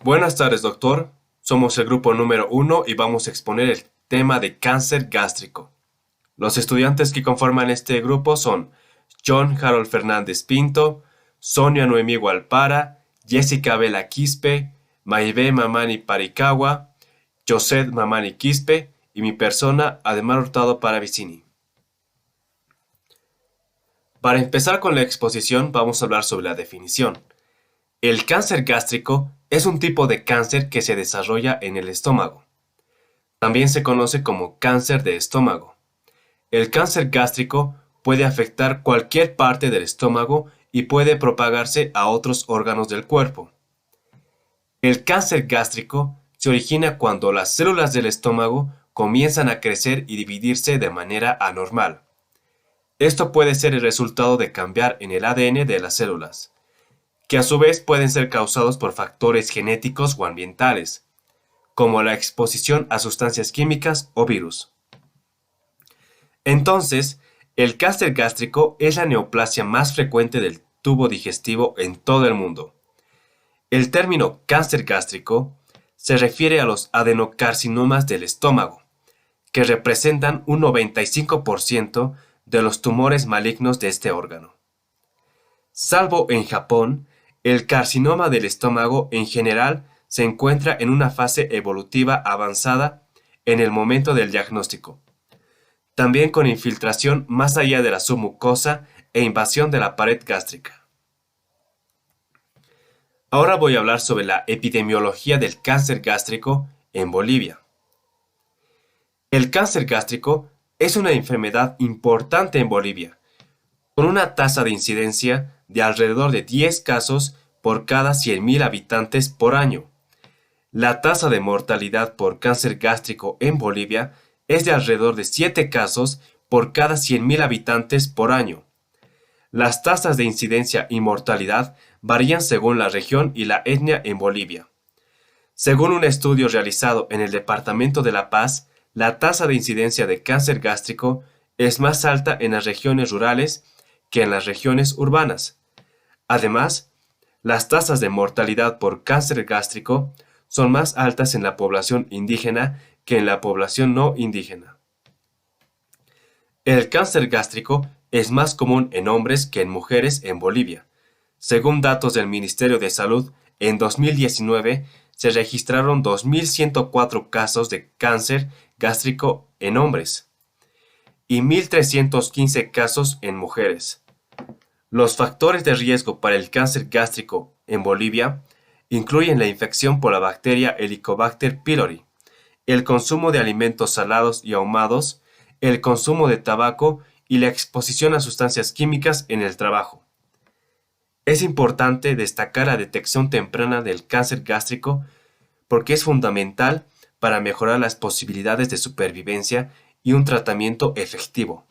Buenas tardes, doctor. Somos el grupo número 1 y vamos a exponer el tema de cáncer gástrico. Los estudiantes que conforman este grupo son John Harold Fernández Pinto, Sonia Noemí Gualpara, Jessica Vela Quispe, Maivé Mamani Paricagua, José Mamani Quispe y mi persona, Ademar Hurtado Paravicini. Para empezar con la exposición, vamos a hablar sobre la definición. El cáncer gástrico es un tipo de cáncer que se desarrolla en el estómago. También se conoce como cáncer de estómago. El cáncer gástrico puede afectar cualquier parte del estómago y puede propagarse a otros órganos del cuerpo. El cáncer gástrico se origina cuando las células del estómago comienzan a crecer y dividirse de manera anormal. Esto puede ser el resultado de cambiar en el ADN de las células, que a su vez pueden ser causados por factores genéticos o ambientales, como la exposición a sustancias químicas o virus. Entonces, el cáncer gástrico es la neoplasia más frecuente del tubo digestivo en todo el mundo. El término cáncer gástrico se refiere a los adenocarcinomas del estómago, que representan un 95% de los tumores malignos de este órgano. Salvo en Japón, el carcinoma del estómago en general se encuentra en una fase evolutiva avanzada en el momento del diagnóstico, también con infiltración más allá de la submucosa e invasión de la pared gástrica. Ahora voy a hablar sobre la epidemiología del cáncer gástrico en Bolivia. El cáncer gástrico es una enfermedad importante en Bolivia, con una tasa de incidencia de alrededor de 10 casos por cada 100.000 habitantes por año. La tasa de mortalidad por cáncer gástrico en Bolivia es de alrededor de 7 casos por cada 100.000 habitantes por año. Las tasas de incidencia y mortalidad varían según la región y la etnia en Bolivia. Según un estudio realizado en el Departamento de La Paz, la tasa de incidencia de cáncer gástrico es más alta en las regiones rurales que en las regiones urbanas. Además, las tasas de mortalidad por cáncer gástrico son más altas en la población indígena que en la población no indígena. El cáncer gástrico es más común en hombres que en mujeres en Bolivia. Según datos del Ministerio de Salud, en 2019 se registraron 2.104 casos de cáncer gástrico en hombres y 1.315 casos en mujeres. Los factores de riesgo para el cáncer gástrico en Bolivia incluyen la infección por la bacteria Helicobacter pylori, el consumo de alimentos salados y ahumados, el consumo de tabaco y la exposición a sustancias químicas en el trabajo. Es importante destacar la detección temprana del cáncer gástrico porque es fundamental para mejorar las posibilidades de supervivencia y un tratamiento efectivo.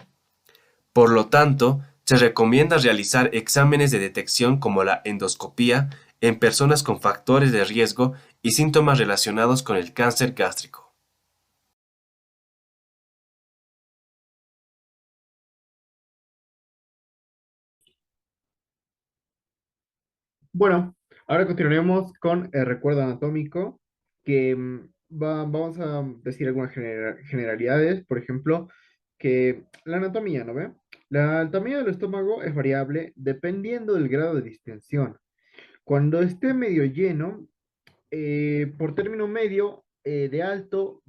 Por lo tanto, se recomienda realizar exámenes de detección como la endoscopía en personas con factores de riesgo y síntomas relacionados con el cáncer gástrico. Bueno, ahora continuaremos con el recuerdo anatómico, que vamos a decir algunas generalidades, por ejemplo, que la anatomía, ¿no ve? La anatomía del estómago es variable dependiendo del grado de distensión. Cuando esté medio lleno, por término medio de alto,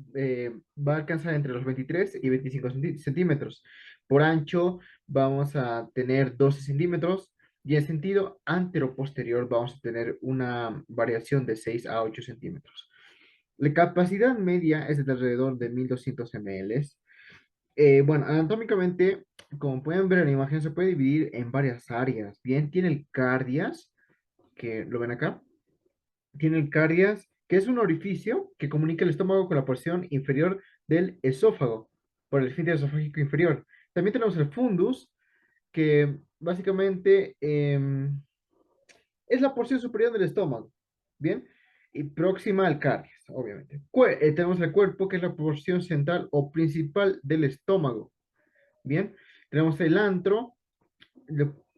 va a alcanzar entre los 23 y 25 centímetros. Por ancho vamos a tener 12 centímetros y en sentido antero-posterior vamos a tener una variación de 6 a 8 centímetros. La capacidad media es de alrededor de 1.200 ml. Bueno, anatómicamente, como pueden ver en la imagen, se puede dividir en varias áreas. Bien, tiene el cardias, que lo ven acá, tiene el cardias, que es un orificio que comunica el estómago con la porción inferior del esófago, por el esfínter esofágico inferior. También tenemos el fundus, que básicamente es la porción superior del estómago, ¿bien? Y próxima al cardias, obviamente. Tenemos el cuerpo, que es la porción central o principal del estómago, ¿bien? Tenemos el antro,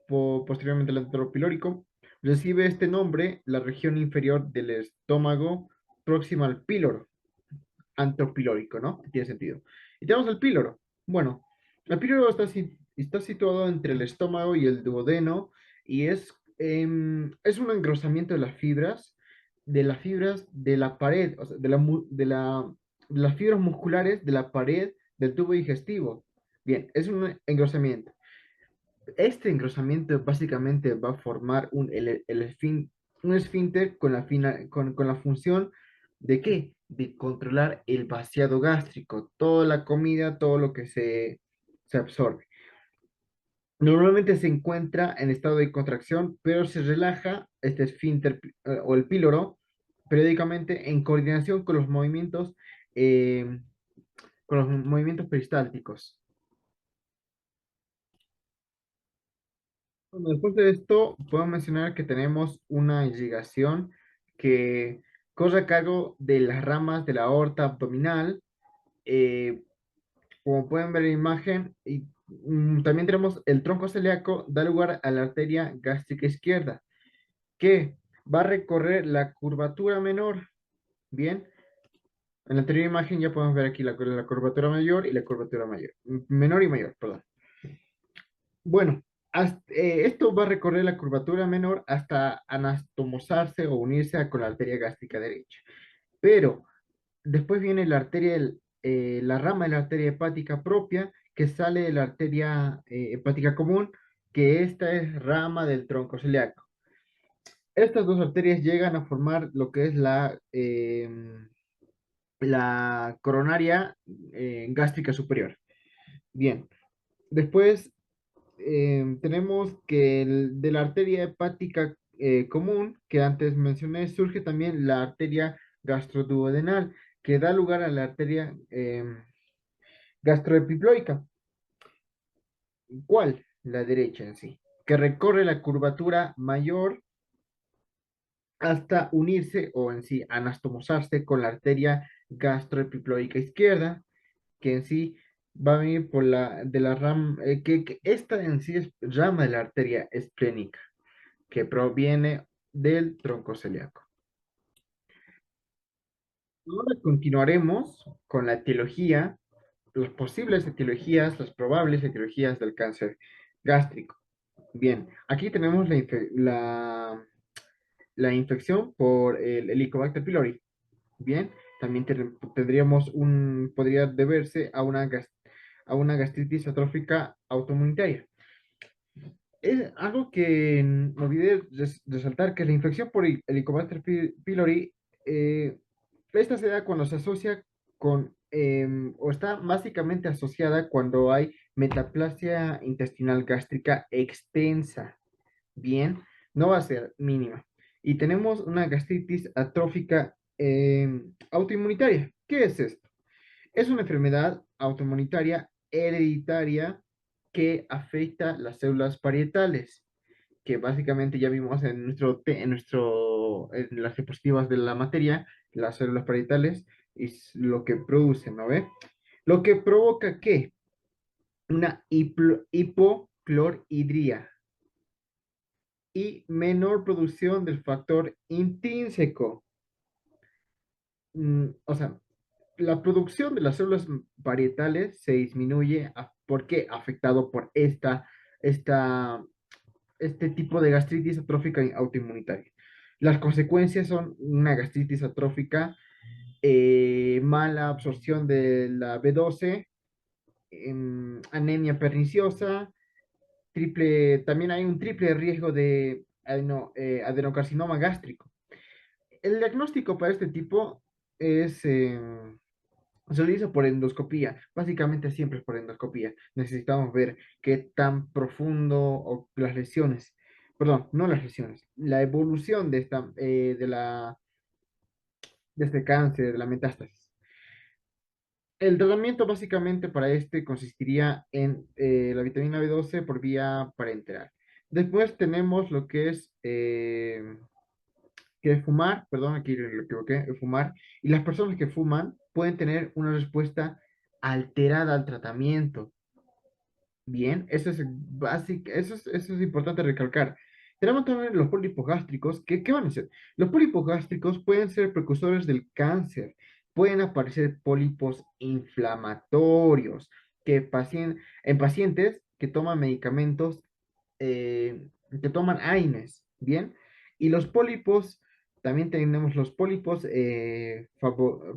posteriormente el antro pilórico. Recibe este nombre la región inferior del estómago próxima al píloro, antropilórico, ¿no? Tiene sentido. Y tenemos el píloro. Bueno, el píloro está situado entre el estómago y el duodeno y es un engrosamiento de las fibras de la pared, o sea, de las fibras musculares de la pared del tubo digestivo. Bien, es un engrosamiento. Este engrosamiento básicamente va a formar un esfínter con con la función de ¿qué? De controlar el vaciado gástrico, toda la comida, todo lo que se absorbe. Normalmente se encuentra en estado de contracción, pero se relaja este esfínter o el píloro periódicamente en coordinación eh, con los movimientos peristálticos. Bueno, después de esto, puedo mencionar que tenemos una irrigación que corre a cargo de las ramas de la aorta abdominal. eh, Como pueden ver en la imagen, y también tenemos el tronco celíaco, da lugar a la arteria gástrica izquierda, que va a recorrer la curvatura menor. Bien, en la anterior imagen ya podemos ver aquí la curvatura mayor y la curvatura menor y mayor, perdón. Bueno, esto va a recorrer la curvatura menor hasta anastomosarse o unirse con la arteria gástrica derecha. Pero después viene la rama de la arteria hepática propia que sale de la arteria hepática común, que esta es rama del tronco celíaco. Estas dos arterias llegan a formar lo que es la coronaria gástrica superior. Bien, después tenemos que de la arteria hepática común, que antes mencioné, surge también la arteria gastroduodenal, que da lugar a la arteria gastroepiploica. ¿Cuál? La derecha en sí, que recorre la curvatura mayor hasta unirse o en sí anastomosarse con la arteria gastroepiploica izquierda, que en sí va a venir por de la rama, que esta en sí es rama de la arteria esplénica que proviene del tronco celíaco. Ahora continuaremos con la etiología, las posibles etiologías, las probables etiologías del cáncer gástrico. Bien, aquí tenemos la infección por el Helicobacter pylori. Bien, también podría deberse a a una gastritis atrófica autoinmunitaria. Es algo que olvidé resaltar, que la infección por Helicobacter pylori, esta se da cuando se asocia o está básicamente asociada cuando hay metaplasia intestinal gástrica extensa. Bien, no va a ser mínima. Y tenemos una gastritis atrófica autoinmunitaria. ¿Qué es esto? Es una enfermedad autoinmunitaria hereditaria que afecta las células parietales, que básicamente ya vimos en en las diapositivas de la materia, las células parietales es lo que producen, ¿no ve? Lo que provoca ¿qué? Una hipocloridria y menor producción del factor intrínseco. O sea, la producción de las células parietales se disminuye porque afectado por este tipo de gastritis atrófica autoinmunitaria. Las consecuencias son una gastritis atrófica, mala absorción de la B12, anemia perniciosa, también hay un triple riesgo de adenocarcinoma gástrico. El diagnóstico para este tipo es, se realiza por endoscopía, básicamente siempre es por endoscopía. Necesitamos ver qué tan profundo o las lesiones, perdón, no las lesiones, la evolución de este cáncer, de la metástasis. El tratamiento básicamente para este consistiría en la vitamina B12 por vía parenteral. Después tenemos lo que es fumar, perdón, aquí lo equivoqué, fumar, y las personas que fuman pueden tener una respuesta alterada al tratamiento. Bien, eso es básico, eso es importante recalcar. Tenemos también los pólipos gástricos, que ¿qué van a hacer? Los pólipos gástricos pueden ser precursores del cáncer, pueden aparecer pólipos inflamatorios en pacientes que toman medicamentos, que toman AINES, ¿bien? Y los pólipos, también tenemos los pólipos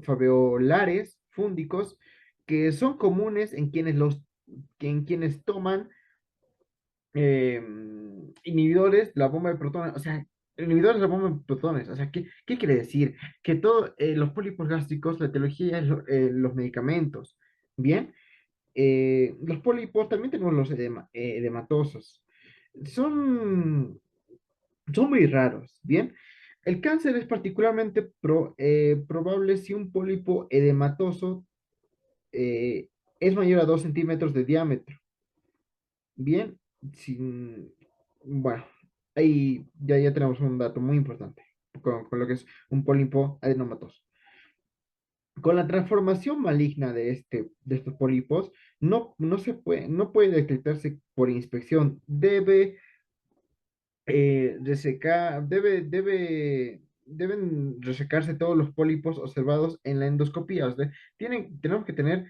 faveolares, fúndicos, que son comunes en quienes toman eh, inhibidores de la bomba de protones, o sea, inhibidores de la bomba de protones, o sea, ¿qué quiere decir? Que todos los pólipos gástricos, la etiología es los medicamentos, ¿bien? Los pólipos, también tenemos los edematosos, son, son muy raros, ¿bien? El cáncer es particularmente probable si un pólipo edematoso eh, es mayor a 2 centímetros de diámetro. Bien, bueno, ahí ya tenemos un dato muy importante con lo que es un pólipo adenomatoso. Con la transformación maligna de estos pólipos, no puede detectarse por inspección. Deben resecarse todos los pólipos observados en la endoscopía. O sea, tenemos que tener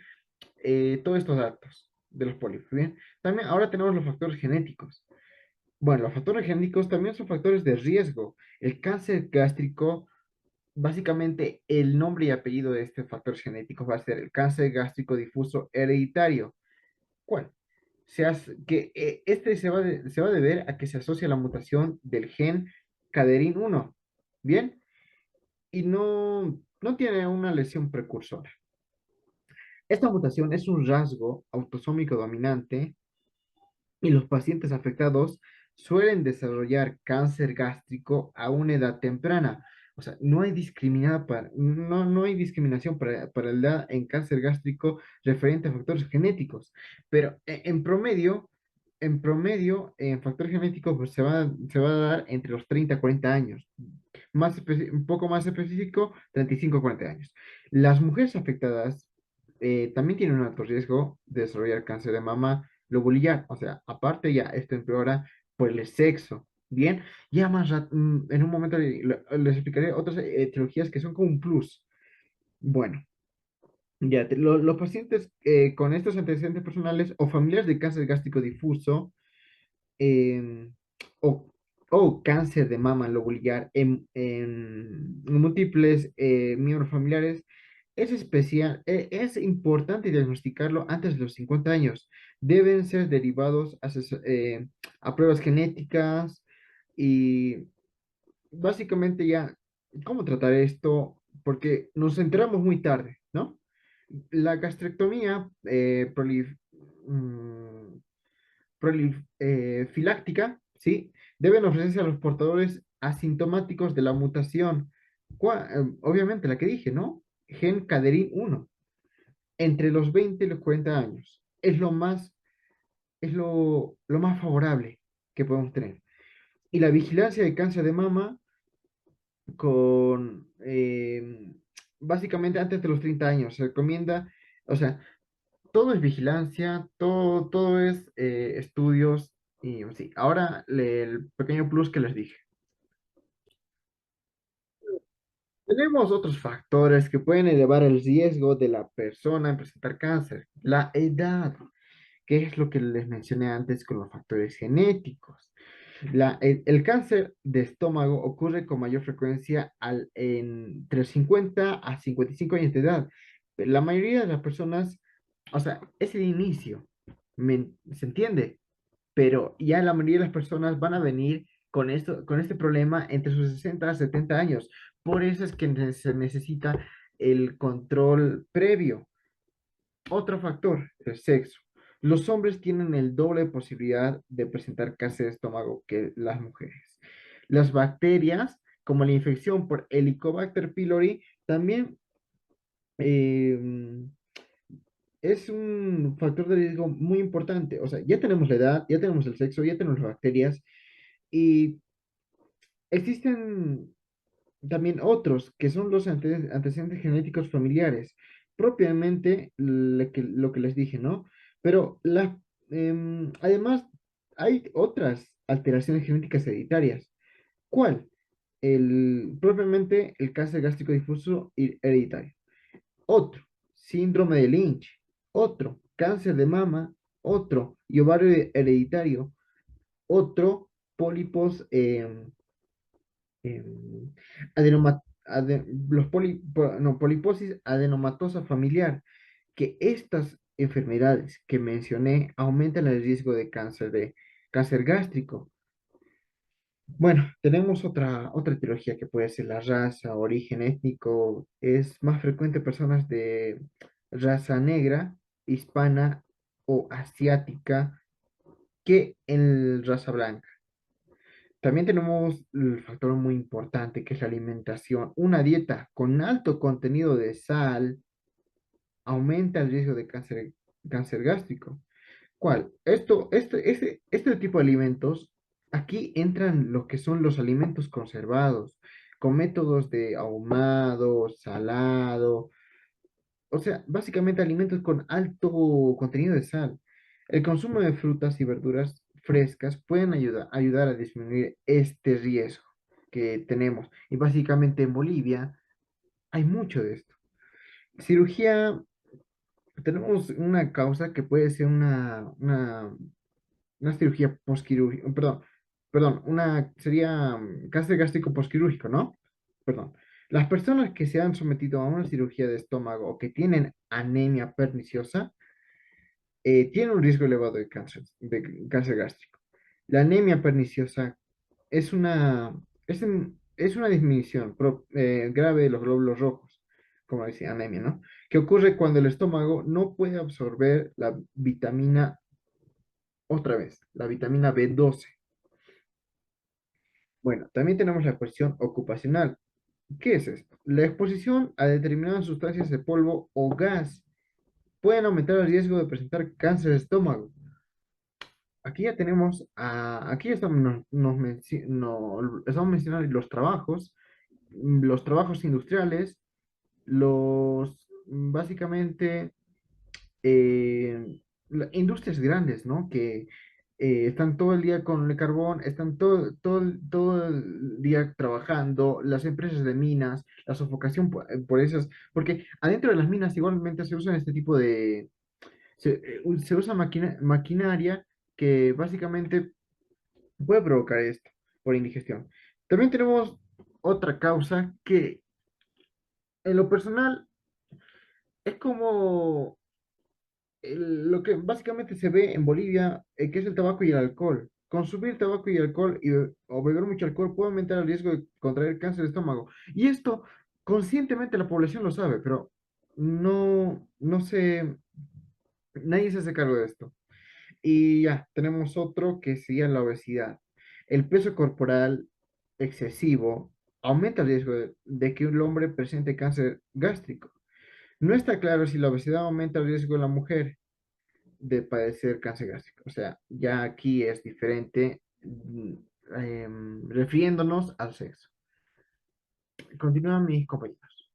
todos estos datos de los pólipos. Bien, también ahora tenemos los factores genéticos. Bueno, los factores genéticos también son factores de riesgo. El cáncer gástrico, básicamente el nombre y apellido de este factor genético va a ser el cáncer gástrico difuso hereditario. ¿Cuál? Este se va a deber a que se asocia a la mutación del gen cadherin 1. ¿Bien? Y no tiene una lesión precursora. Esta mutación es un rasgo autosómico dominante y los pacientes afectados suelen desarrollar cáncer gástrico a una edad temprana. O sea, no hay discriminación para la edad en cáncer gástrico referente a factores genéticos, pero en factor genético pues, se va a dar entre los 30 y 40 años. Un poco más específico, 35 a 40 años. Las mujeres afectadas también tienen un alto riesgo de desarrollar cáncer de mama lobulillar. O sea, aparte ya esto empeora por el sexo. Bien, en un momento les explicaré otras etiologías que son como un plus. Bueno, los pacientes con estos antecedentes personales o familiares de cáncer gástrico difuso em, o, o cáncer de mama lobulillar en múltiples miembros familiares, es importante diagnosticarlo antes de los 50 años. Deben ser derivados a pruebas genéticas y básicamente ya, ¿cómo tratar esto? Porque nos enteramos muy tarde, ¿no? La gastrectomía mm, prolifiláctica, ¿sí? Deben ofrecerse a los portadores asintomáticos de la mutación. Obviamente, la que dije, ¿no? Gen cadherin 1, entre los 20 y los 40 años. Es lo más favorable que podemos tener. Y la vigilancia de cáncer de mama con, básicamente antes de los 30 años. Se recomienda, o sea, todo es vigilancia, todo es estudios y sí. Ahora el pequeño plus que les dije. Tenemos otros factores que pueden elevar el riesgo de la persona en presentar cáncer. La edad, que es lo que les mencioné antes con los factores genéticos. El cáncer de estómago ocurre con mayor frecuencia entre 50 a 55 años de edad. La mayoría de las personas, o sea, es el inicio, ¿se entiende? Pero ya la mayoría de las personas van a venir con este problema entre sus 60 a 70 años. Por eso es que se necesita el control previo. Otro factor, el sexo. Los hombres tienen el doble de posibilidad de presentar cáncer de estómago que las mujeres. Las bacterias, como la infección por Helicobacter pylori, también eh, es un factor de riesgo muy importante. O sea, ya tenemos la edad, ya tenemos el sexo, ya tenemos las bacterias y existen también otros que son los antecedentes genéticos familiares, propiamente lo que les dije, ¿no? Pero además hay otras. alteraciones genéticas hereditarias. ¿Cuál? Propiamente el cáncer gástrico difuso hereditario. Otro, síndrome de Lynch. Otro, cáncer de mama. Otro, y ovario hereditario. Otro, pólipos, em, no, poliposis adenomatosa familiar, que estas enfermedades que mencioné aumentan el riesgo de cáncer gástrico. Bueno, tenemos otra etiología que puede ser la raza, origen étnico. Es más frecuente en personas de raza negra, hispana o asiática que en raza blanca. También tenemos el factor muy importante que es la alimentación. Una dieta con alto contenido de sal aumenta el riesgo de cáncer gástrico. ¿Cuál? Este tipo de alimentos, aquí entran lo que son los alimentos conservados, con métodos de ahumado, salado, o sea, básicamente alimentos con alto contenido de sal. El consumo de frutas y verduras frescas pueden ayudar a disminuir este riesgo que tenemos. Y básicamente en Bolivia hay mucho de esto. Cirugía, tenemos una causa que puede ser una cirugía postquirúrgica, perdón, sería cáncer gástrico postquirúrgico, ¿no? Perdón. Las personas que se han sometido a una cirugía de estómago o que tienen anemia perniciosa tienen un riesgo elevado de cáncer gástrico. La anemia perniciosa es es una disminución grave de los glóbulos rojos, como decía, anemia, ¿no? Que ocurre cuando el estómago no puede absorber la vitamina, otra vez, la vitamina B12. Bueno, también tenemos la exposición ocupacional. ¿Qué es esto? La exposición a determinadas sustancias de polvo o gas pueden aumentar el riesgo de presentar cáncer de estómago. Aquí ya tenemos, aquí estamos, estamos mencionando los trabajos industriales, básicamente, industrias grandes, ¿no? Que están todo el día con el carbón, están todo el día trabajando, las empresas de minas, la sofocación por esas, porque adentro de las minas igualmente se usan este tipo se usa maquinaria que básicamente puede provocar esto por indigestión. También tenemos otra causa que en lo personal es como lo que básicamente se ve en Bolivia, que es el tabaco y el alcohol. Consumir tabaco y alcohol o beber mucho alcohol puede aumentar el riesgo de contraer cáncer de estómago. Y esto conscientemente la población lo sabe, pero no nadie se hace cargo de esto. Y ya, tenemos otro que sería la obesidad. El peso corporal excesivo aumenta el riesgo de que un hombre presente cáncer gástrico. No está claro si la obesidad aumenta el riesgo de la mujer de padecer cáncer gástrico. O sea, ya aquí es diferente, refiriéndonos al sexo. Continúan mis compañeros.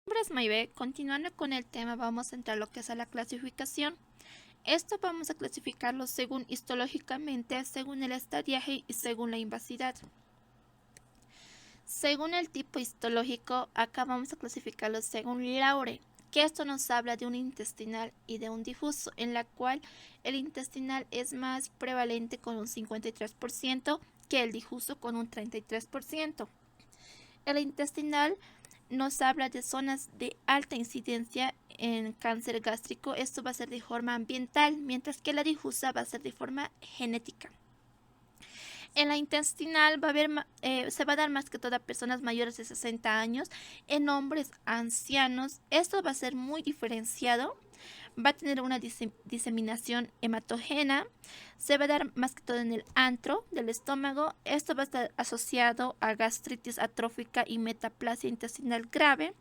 Mi nombre es Maybe. Continuando con el tema, vamos a entrar lo que es a la clasificación. Esto vamos a clasificarlo según histológicamente, según el estadiaje y según la invasidad. Según el tipo histológico, acá vamos a clasificarlo según Laure, que esto nos habla de un intestinal y de un difuso, en la cual el intestinal es más prevalente con un 53% que el difuso con un 33%. El intestinal nos habla de zonas de alta incidencia en cáncer gástrico. Esto va a ser de forma ambiental, mientras que la difusa va a ser de forma genética. En la intestinal se va a dar más que todo a personas mayores de 60 años, en hombres ancianos. Esto va a ser muy diferenciado. Va a tener una diseminación hematogena. Se va a dar más que todo en el antro del estómago. Esto va a estar asociado a gastritis atrófica y metaplasia intestinal grave.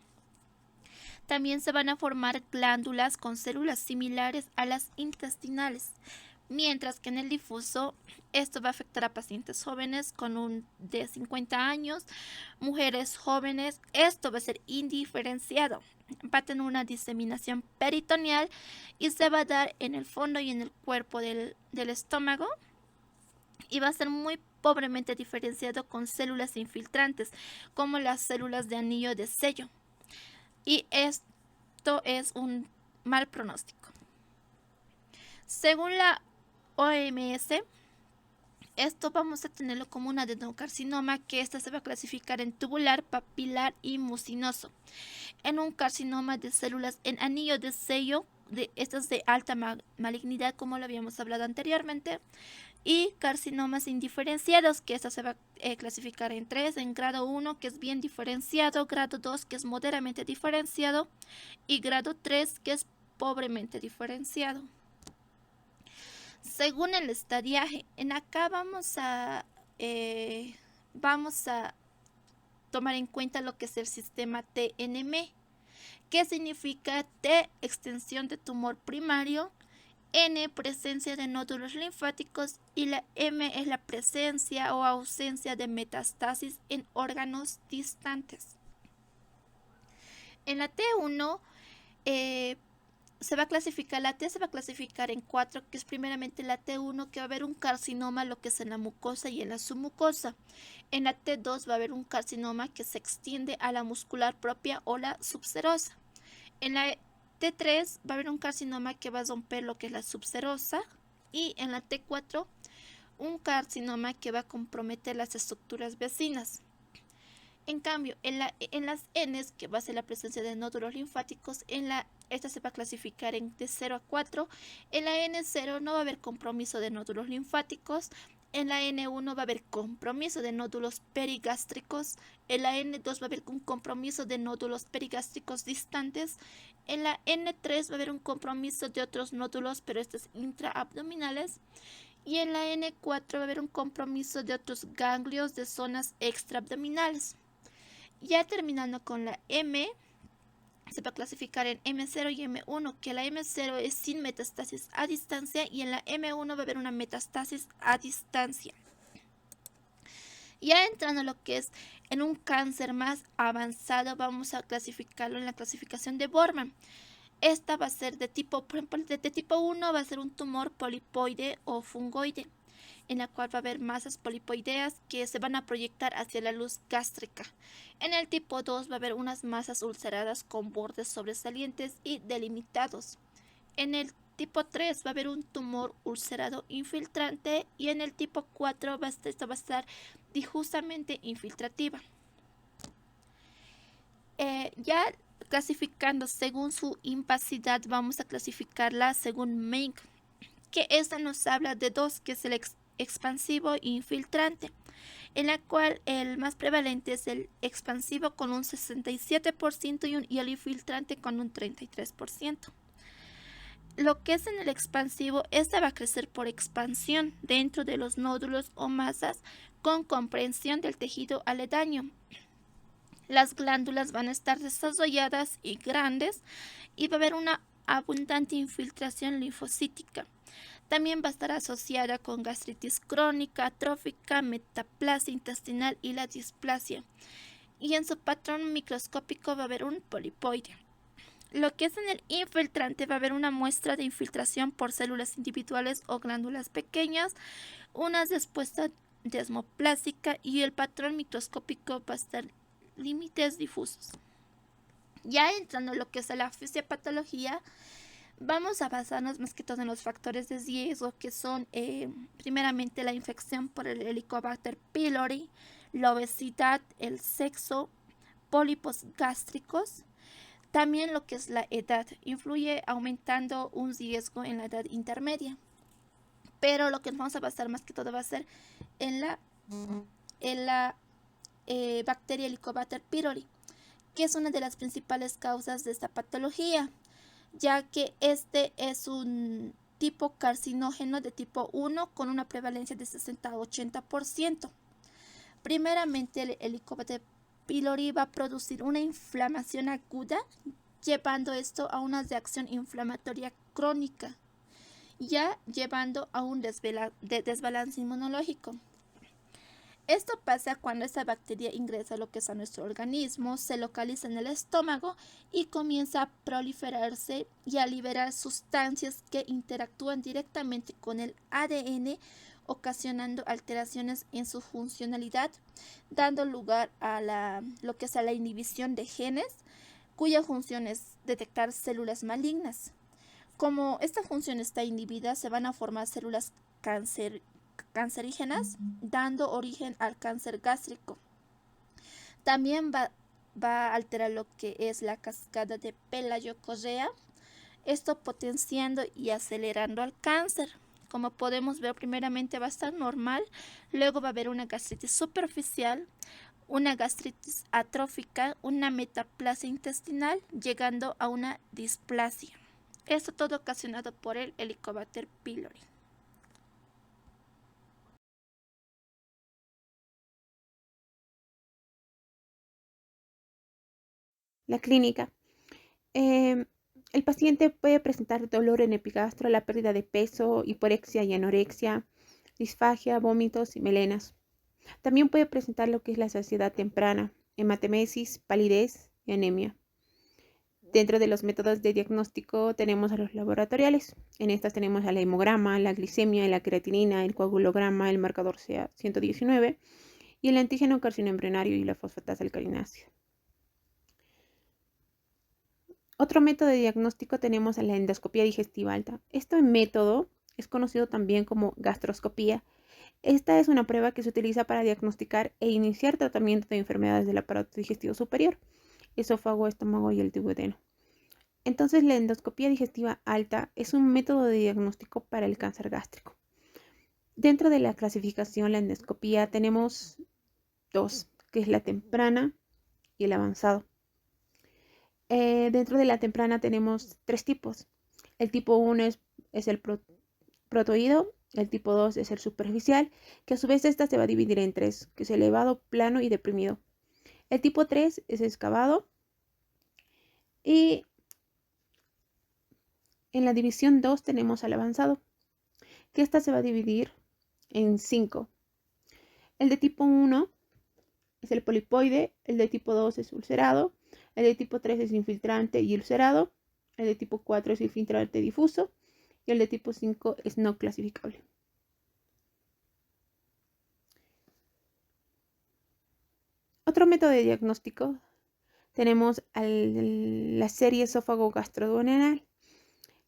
También se van a formar glándulas con células similares a las intestinales. Mientras que en el difuso esto va a afectar a pacientes jóvenes de 50 años, mujeres jóvenes. Esto va a ser indiferenciado. Va a tener una diseminación peritoneal y se va a dar en el fondo y en el cuerpo del estómago, y va a ser muy pobremente diferenciado con células infiltrantes, como las células de anillo de sello. Y esto es un mal pronóstico. Según la OMS, esto vamos a tenerlo como un adenocarcinoma, que esta se va a clasificar en tubular, papilar y mucinoso. En un carcinoma de células en anillo de sello, estas de alta malignidad, como lo habíamos hablado anteriormente, y carcinomas indiferenciados, que esta se va a clasificar en 3, en grado 1, que es bien diferenciado, grado 2, que es moderadamente diferenciado, y grado 3, que es pobremente diferenciado. Según el estadiaje, en acá vamos a tomar en cuenta lo que es el sistema TNM, que significa T, extensión de tumor primario, N, presencia de nódulos linfáticos, y la M es la presencia o ausencia de metastasis en órganos distantes. En la T1 la T se va a clasificar en 4, que es primeramente la T1, que va a haber un carcinoma, lo que es en la mucosa y en la submucosa. En la T2 va a haber un carcinoma que se extiende a la muscular propia o la subserosa. En la T3 va a haber un carcinoma que va a romper lo que es la subserosa, y en la T4 un carcinoma que va a comprometer las estructuras vecinas. En cambio, en las Ns, que va a ser la presencia de nódulos linfáticos, esta se va a clasificar de 0 a 4. En la N0 no va a haber compromiso de nódulos linfáticos. En la N1 va a haber compromiso de nódulos perigástricos. En la N2 va a haber un compromiso de nódulos perigástricos distantes. En la N3 va a haber un compromiso de otros nódulos, pero estos intraabdominales. Y en la N4 va a haber un compromiso de otros ganglios de zonas extraabdominales. Ya terminando con la M, se va a clasificar en M0 y M1, que la M0 es sin metastasis a distancia, y en la M1 va a haber una metastasis a distancia. Ya entrando a lo que es en un cáncer más avanzado, vamos a clasificarlo en la clasificación de Borman. Esta va a ser de tipo 1, va a ser un tumor polipoide o fungoide, en la cual va a haber masas polipoideas que se van a proyectar hacia la luz gástrica. En el tipo 2 va a haber unas masas ulceradas con bordes sobresalientes y delimitados. En el tipo 3 va a haber un tumor ulcerado infiltrante, y en el tipo 4 esta va a estar difusamente infiltrativa. Ya clasificando según su opacidad, vamos a clasificarla según Mink, que esta nos habla de dos, que es el expansivo e infiltrante, en la cual el más prevalente es el expansivo con un 67% y el infiltrante con un 33%. Lo que es en el expansivo, esta va a crecer por expansión dentro de los nódulos o masas con comprensión del tejido aledaño. Las glándulas van a estar desarrolladas y grandes, y va a haber una abundante infiltración linfocítica. También va a estar asociada con gastritis crónica, atrófica, metaplasia intestinal y la displasia. Y en su patrón microscópico va a haber un polipoide. Lo que es en el infiltrante, va a haber una muestra de infiltración por células individuales o glándulas pequeñas, una respuesta desmoplásica, y el patrón microscópico va a estar límites difusos. Ya entrando en lo que es la fisiopatología, vamos a basarnos más que todo en los factores de riesgo, que son primeramente la infección por el Helicobacter pylori, la obesidad, el sexo, pólipos gástricos. También lo que es la edad influye, aumentando un riesgo en la edad intermedia. Pero lo que nos vamos a basar más que todo va a ser en la bacteria Helicobacter pylori, que es una de las principales causas de esta patología, ya que este es un tipo carcinógeno de tipo 1 con una prevalencia de 60 a 80%. Primeramente, el Helicobacter pylori va a producir una inflamación aguda, llevando esto a una reacción inflamatoria crónica. ya llevando a un desbalance inmunológico. Esto pasa cuando esta bacteria ingresa a lo que es a nuestro organismo, se localiza en el estómago y comienza a proliferarse y a liberar sustancias que interactúan directamente con el ADN, ocasionando alteraciones en su funcionalidad, dando lugar a lo que es a la inhibición de genes, cuya función es detectar células malignas. Como esta función está inhibida, se van a formar células cancerígenas, dando origen al cáncer gástrico. También va a alterar lo que es la cascada de Pelayo-Correa, esto potenciando y acelerando al cáncer. Como podemos ver, primeramente va a estar normal, luego va a haber una gastritis superficial, una gastritis atrófica, una metaplasia intestinal, llegando a una displasia. Esto todo ocasionado por el Helicobacter pylori. La clínica. El paciente puede presentar dolor en epigastro, la pérdida de peso, hiporexia y anorexia, disfagia, vómitos y melenas. También puede presentar lo que es la saciedad temprana, hematemesis, palidez y anemia. Dentro de los métodos de diagnóstico tenemos a los laboratoriales. En estas tenemos el hemograma, la glicemia, la creatinina, el coagulograma, el marcador CA-119 y el antígeno carcinoembrionario y la fosfatasa alcalinácea. Otro método de diagnóstico tenemos a la endoscopia digestiva alta. Este método es conocido también como gastroscopía. Esta es una prueba que se utiliza para diagnosticar e iniciar tratamiento de enfermedades del aparato digestivo superior, esófago, estómago y el duodeno. Entonces, la endoscopia digestiva alta es un método de diagnóstico para el cáncer gástrico. Dentro de la clasificación, la endoscopia tenemos dos, que es la temprana y el avanzado. Dentro de la temprana tenemos tres tipos. El tipo 1 es el protoído, el tipo 2 es el superficial, que a su vez esta se va a dividir en tres, que es elevado, plano y deprimido. El tipo 3 es excavado y en la división 2 tenemos al avanzado, que esta se va a dividir en 5. El de tipo 1 es el polipoide, el de tipo 2 es ulcerado, el de tipo 3 es infiltrante y ulcerado, el de tipo 4 es infiltrante difuso y el de tipo 5 es no clasificable. Otro método de diagnóstico tenemos la serie esófago-gastroduodenal.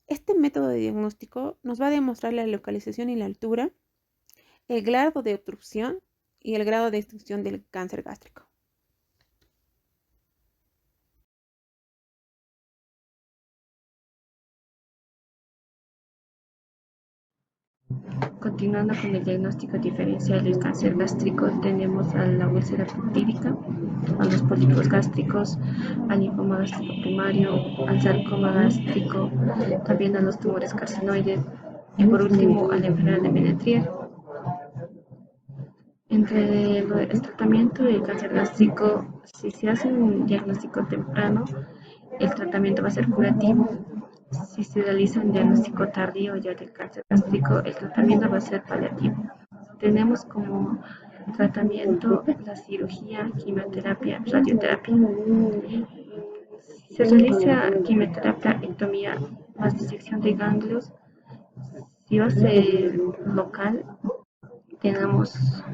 Este método de diagnóstico nos va a demostrar la localización y la altura, el grado de obstrucción y el grado de extinción del cáncer gástrico. Continuando con el diagnóstico diferencial del cáncer gástrico, tenemos a la úlcera peptídica, a los pólipos gástricos, al linfoma gástrico primario, al sarcoma gástrico, también a los tumores carcinoides y por último a la enfermedad de Menetrier. Entre el tratamiento del cáncer gástrico, si se hace un diagnóstico temprano, el tratamiento va a ser curativo. Si se realiza un diagnóstico tardío ya del cáncer gástrico, el tratamiento va a ser paliativo. Tenemos como tratamiento la cirugía, quimioterapia, radioterapia. Si se realiza quimioterapia, ectomía más disección de ganglios, si va a ser local, tenemos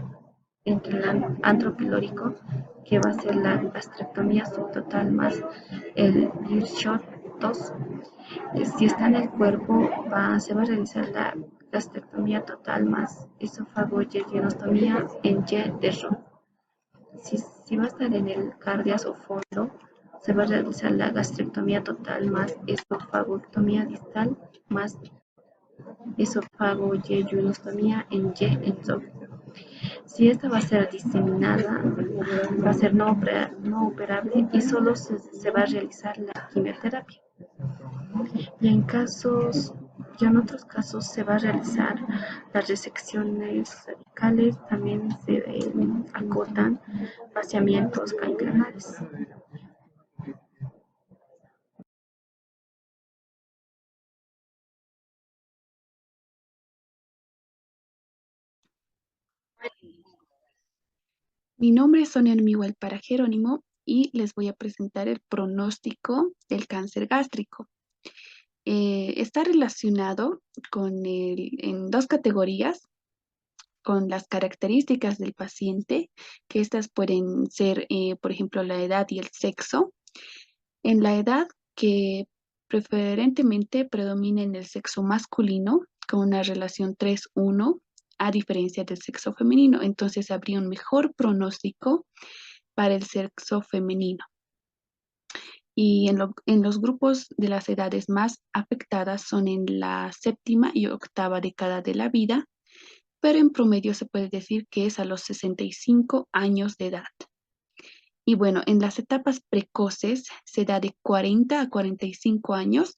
entre el antropilórico, que va a ser la gastrectomía subtotal más el Birdshot 2. Si está en el cuerpo, se va a realizar la gastrectomía total más esofagogestiotomía en Y de Roth. Si va a estar en el cardias o fondo, se va a realizar la gastrectomía total más esofagectomía distal más esofagogestiotomía en Y en Roth. Si esta va a ser diseminada, va a ser no operable y solo se va a realizar la quimioterapia. Y en otros casos se va a realizar las resecciones radicales, también se acotan vaciamientos ganglionales. Mi nombre es Sonia Miguel para Jerónimo y les voy a presentar el pronóstico del cáncer gástrico. Está relacionado en dos categorías, con las características del paciente, que estas pueden ser, por ejemplo, la edad y el sexo. En la edad, que preferentemente predomina en el sexo masculino, con una relación 3:1, a diferencia del sexo femenino. Entonces habría un mejor pronóstico para el sexo femenino. Y en los grupos de las edades más afectadas son en la séptima y octava década de la vida, pero en promedio se puede decir que es a los 65 años de edad. Y bueno, en las etapas precoces se da de 40 a 45 años,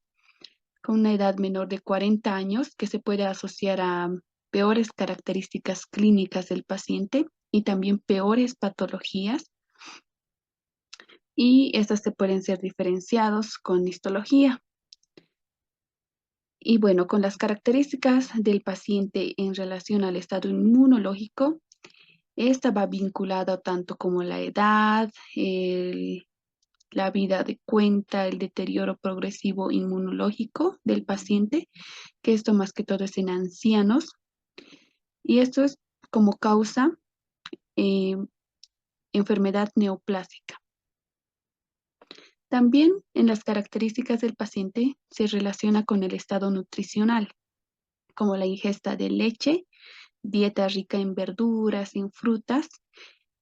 con una edad menor de 40 años, que se puede asociar a peores características clínicas del paciente y también peores patologías. Y estas se pueden ser diferenciados con histología. Y bueno, con las características del paciente en relación al estado inmunológico, esta va vinculada tanto como la edad, la vida de cuenta, el deterioro progresivo inmunológico del paciente, que esto más que todo es en ancianos. Y esto es como causa eh, enfermedad neoplásica. También en las características del paciente se relaciona con el estado nutricional, como la ingesta de leche, dieta rica en verduras, en frutas,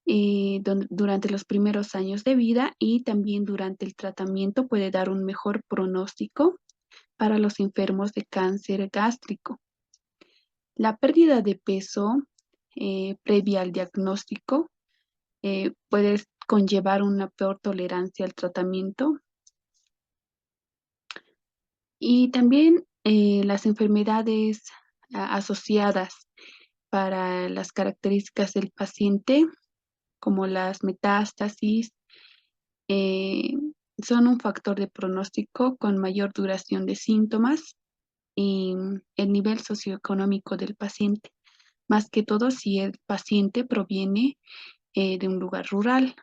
durante los primeros años de vida, y también durante el tratamiento puede dar un mejor pronóstico para los enfermos de cáncer gástrico. La pérdida de peso previa al diagnóstico puede conllevar una peor tolerancia al tratamiento. Y también las enfermedades asociadas para las características del paciente, como las metástasis, eh, son un factor de pronóstico con mayor duración de síntomas y el nivel socioeconómico del paciente, más que todo si el paciente proviene de un lugar rural.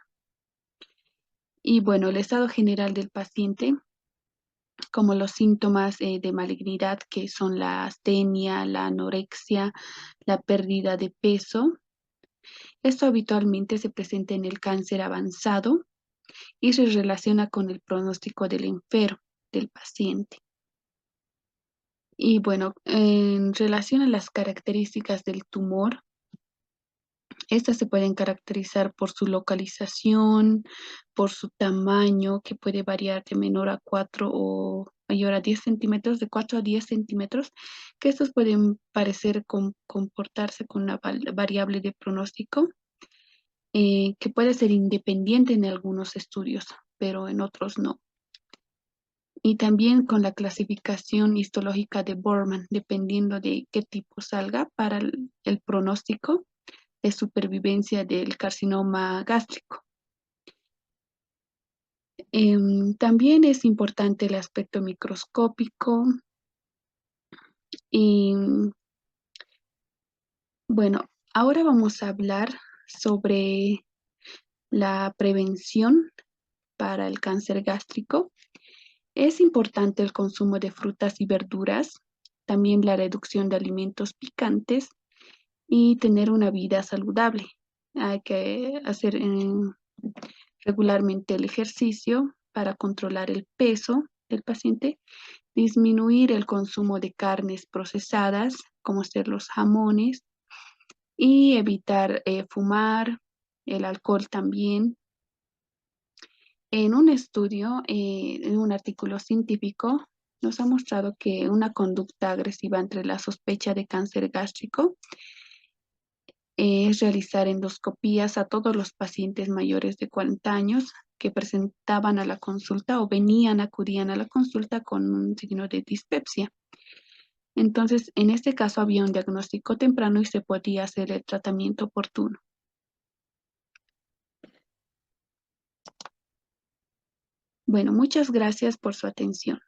Y bueno, el estado general del paciente, como los síntomas de malignidad, que son la astenia, la anorexia, la pérdida de peso. Esto habitualmente se presenta en el cáncer avanzado y se relaciona con el pronóstico del enfermo, del paciente. Y bueno, en relación a las características del tumor, estas se pueden caracterizar por su localización, por su tamaño, que puede variar de menor a 4 o mayor a 10 centímetros, de 4 a 10 centímetros, que estos pueden parecer comportarse con una variable de pronóstico, que puede ser independiente en algunos estudios, pero en otros no. Y también con la clasificación histológica de Borman, dependiendo de qué tipo salga para el pronóstico de supervivencia del carcinoma gástrico. También es importante el aspecto microscópico y bueno, ahora vamos a hablar sobre la prevención para el cáncer gástrico. Es importante el consumo de frutas y verduras, también la reducción de alimentos picantes y tener una vida saludable. Hay que hacer regularmente el ejercicio para controlar el peso del paciente, disminuir el consumo de carnes procesadas, como ser los jamones, y evitar fumar, el alcohol también. En un estudio, en un artículo científico, nos ha mostrado que una conducta agresiva entre la sospecha de cáncer gástrico es realizar endoscopías a todos los pacientes mayores de 40 años que presentaban a la consulta o acudían a la consulta con un signo de dispepsia. Entonces, en este caso había un diagnóstico temprano y se podía hacer el tratamiento oportuno. Bueno, muchas gracias por su atención.